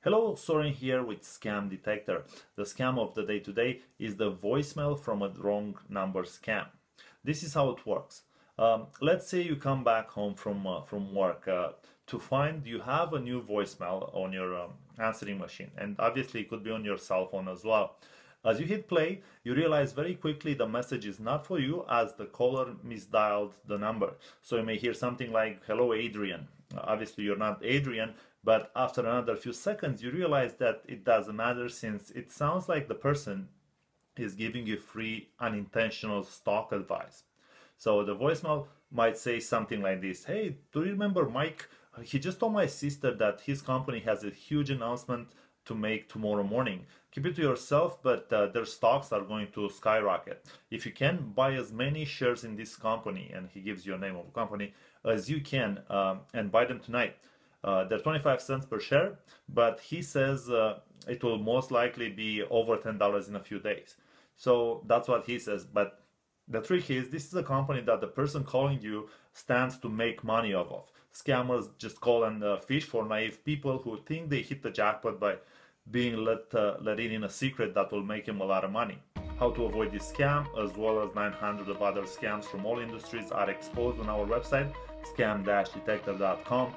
Hello, Soren here with Scam Detector. The scam of the day today is the voicemail from a wrong number scam. This is how it works. Let's say you come back home from work to find you have a new voicemail on your answering machine, and obviously it could be on your cell phone as well. As you hit play, you realize very quickly the message is not for you as the caller misdialed the number. So you may hear something like, "Hello, Adrian." Obviously, you're not Adrian, but after another few seconds, you realize that it doesn't matter since it sounds like the person is giving you free unintentional stock advice. So the voicemail might say something like this: "Hey, do you remember Mike? He just told my sister that his company has a huge announcement to make tomorrow morning. Keep it to yourself, but their stocks are going to skyrocket. If you can, buy as many shares in this company," and he gives you a name of a company, "as you can, and buy them tonight. They're 25 cents per share, but he says it will most likely be over $10 in a few days." So that's what he says, but the trick is, this is a company that the person calling you stands to make money off of. Scammers just call and fish for naive people who think they hit the jackpot by being let in a secret that will make him a lot of money. How to avoid this scam, as well as 900 of other scams from all industries, are exposed on our website, scam-detector.com.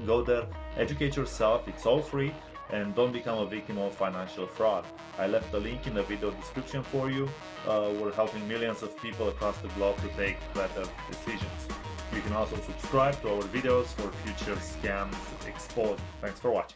Go there, educate yourself, it's all free, and don't become a victim of financial fraud. I left the link in the video description for you. We're helping millions of people across the globe to take better decisions. You can also subscribe to our videos for future scams exposed. Thanks for watching.